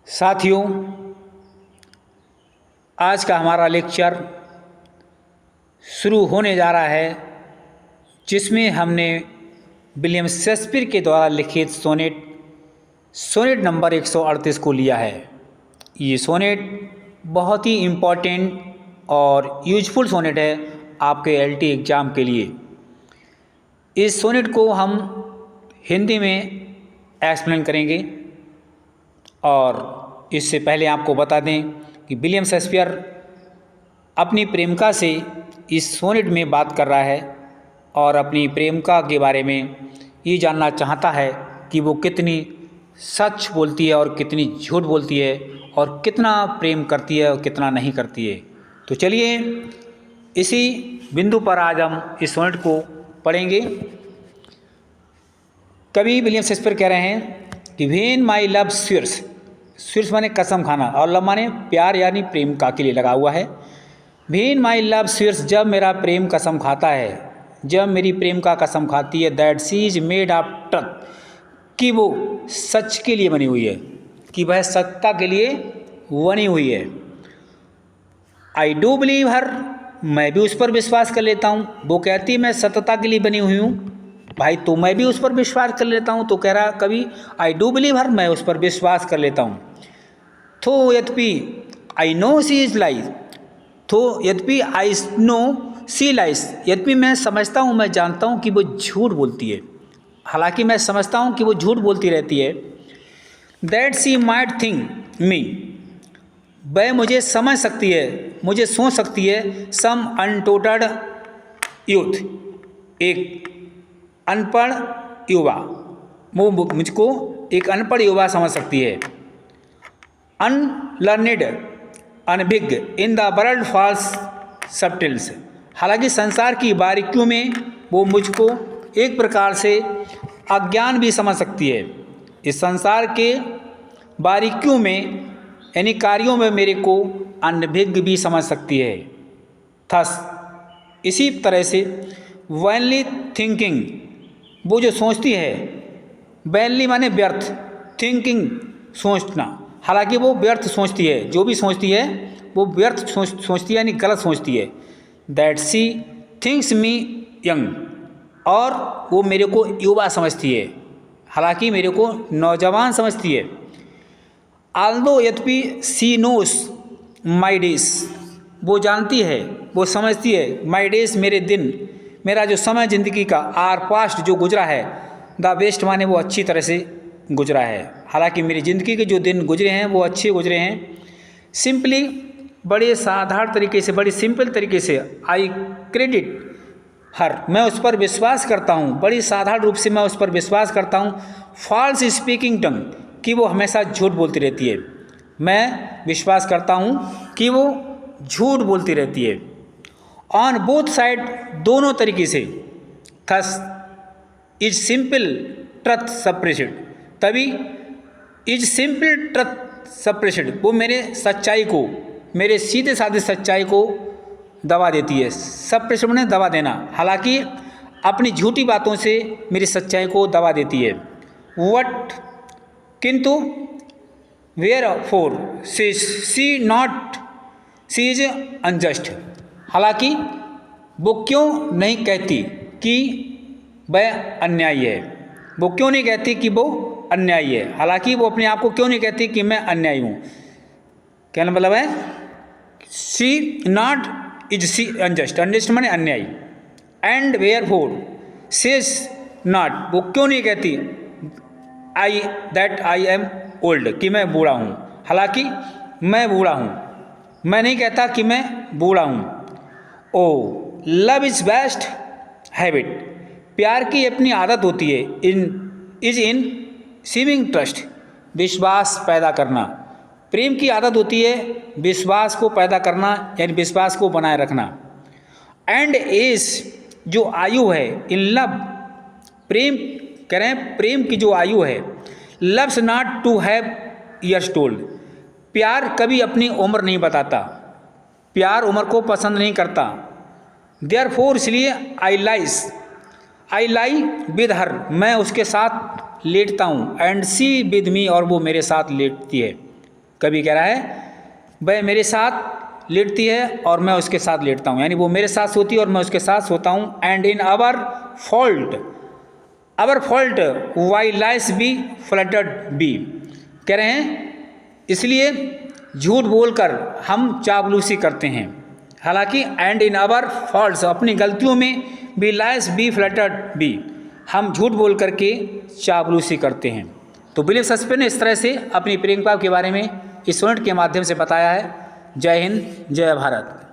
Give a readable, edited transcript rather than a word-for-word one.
साथियों, आज का हमारा लेक्चर शुरू होने जा रहा है, जिसमें हमने विलियम शेक्सपियर के द्वारा लिखित सोनेट नंबर 138 को लिया है। ये सोनेट बहुत ही इम्पोर्टेंट और यूजफुल सोनेट है आपके एलटी एग्ज़ाम के लिए। इस सोनेट को हम हिंदी में एक्सप्लेन करेंगे और इससे पहले आपको बता दें कि विलियम शेक्सपियर अपनी प्रेमिका से इस सोनेट में बात कर रहा है और अपनी प्रेमिका के बारे में ये जानना चाहता है कि वो कितनी सच बोलती है और कितनी झूठ बोलती है और कितना प्रेम करती है और कितना नहीं करती है। तो चलिए इसी बिंदु पर आज हम इस सोनेट को पढ़ेंगे। कवि विलियम शेक्सपियर कह रहे हैं कि व्हेन माई लव स्वीयर्स माने कसम खाना और लव माने प्यार यानी प्रेमिका के लिए लगा हुआ है। व्हेन माई लव स्वीयर्स, जब मेरा प्रेम कसम खाता है, जब मेरी प्रेमिका कसम खाती है, that she is made of truth, कि वो सच के लिए बनी हुई है, कि वह सत्ता के लिए बनी हुई है। आई डू बिलीव हर, मैं भी उस पर विश्वास कर लेता हूँ। वो कहती है मैं सत्यता के लिए बनी हुई हूँ, भाई तो मैं भी उस पर विश्वास कर लेता हूँ। तो कह रहा कभी आई डू बिलीव हर, मैं उस पर विश्वास कर लेता हूँ। तो यद्यपि I know she is lies, तो यद्यपि आई नो सी लाइज, यद्यपि मैं समझता हूँ, मैं जानता हूँ कि वो झूठ बोलती है, हालांकि मैं समझता हूँ कि वो झूठ बोलती रहती है। दैट सी माइट थिंक मी, वह मुझे समझ सकती है, मुझे सोच सकती है। सम अनटोटड यूथ, एक अनपढ़ युवा, वो मुझको एक अनपढ़ युवा समझ सकती है। अनलर्निड अनभिज्ञ इन द वर्ल्ड फॉल्स सब्टिल्स, हालांकि संसार की बारीकियों में वो मुझको एक प्रकार से अज्ञान भी समझ सकती है। इस संसार के बारीकियों में यानी कार्यों में मेरे को अनभिज्ञ भी समझ सकती है। थस, इसी तरह से वैनली थिंकिंग, वो जो सोचती है, वैनली माने व्यर्थ, थिंकिंग सोचना, हालांकि वो व्यर्थ सोचती है, जो भी सोचती है वो व्यर्थ सोचती है यानी गलत सोचती है। That she thinks me young, और वो मेरे को युवा समझती है, हालांकि मेरे को नौजवान समझती है। आल्दो यद्यपि सी नोस माई डेज, वो जानती है, वो समझती है, माई डेज मेरे दिन, मेरा जो समय ज़िंदगी का, आर पास्ट जो गुजरा है, द बेस्ट माने वो अच्छी तरह से गुजरा है, हालांकि मेरी ज़िंदगी के जो दिन गुजरे हैं वो अच्छे गुजरे हैं। सिंपली, बड़े साधारण तरीके से, बड़ी सिंपल तरीके से, आई क्रेडिट हर, मैं उस पर विश्वास करता हूँ, बड़ी साधारण रूप से मैं उस पर विश्वास करता हूँ। फॉल्स स्पीकिंग टंग, कि वो हमेशा झूठ बोलती रहती है, मैं विश्वास करता हूँ कि वो झूठ बोलती रहती है। ऑन बोथ साइड, दोनों तरीके से। थस इज सिंपल ट्रथ सप्रेसिड, तभी इज सिंपल ट्रथ सप्रेसिड, वो मेरे सच्चाई को, मेरे सीधे साधे सच्चाई को दबा देती है। सप्रेसिड माने दबा देना, हालांकि अपनी झूठी बातों से मेरी सच्चाई को दबा देती है। वट, किंतु wherefore says not she is unjust, हालांकि वो क्यों नहीं कहती कि वह अन्यायी है, वो क्यों नहीं कहती कि वो अन्यायी है, हालांकि वो अपने आप को क्यों नहीं कहती कि मैं अन्यायी हूँ। कहने मतलब है she not is she unjust, unjust माने अन्यायी। And wherefore says not, वो क्यों नहीं कहती I that I am old, कि मैं बूढ़ा हूँ, हालांकि मैं बूढ़ा हूँ, मैं नहीं कहता कि मैं बूढ़ा हूँ। ओ लव इज बेस्ट हैबिट, प्यार की अपनी आदत होती है। इन सीमिंग ट्रस्ट, विश्वास पैदा करना, प्रेम की आदत होती है विश्वास को पैदा करना यानी विश्वास को बनाए रखना। एंड एज, जो आयु है, इन लव, प्रेम कह रहे हैं, प्रेम की जो आयु है, loves not to have years told, प्यार कभी अपनी उम्र नहीं बताता, प्यार उम्र को पसंद नहीं करता। देयरफॉर, इसलिए आई लाई विद हर, मैं उसके साथ लेटता हूँ। एंड सी विद मी, और वो मेरे साथ लेटती है। कवि कह रहा है वह मेरे साथ लेटती है और मैं उसके साथ लेटता हूँ, यानी वो मेरे साथ सोती है और मैं उसके साथ सोता हूँ। And in our fault by lies we flattered be, कह रहे हैं इसलिए झूठ बोलकर हम चापलूसी करते हैं। हालांकि एंड इन आवर फॉल्ट्स, अपनी गलतियों में, B lyase we flattered B, हम झूठ बोल करके चापलूसी करते हैं। तो विलियम शेक्सपियर ने इस तरह से अपनी प्रेमिका के बारे में इस सोनेट के माध्यम से बताया है। जय हिंद, जय भारत।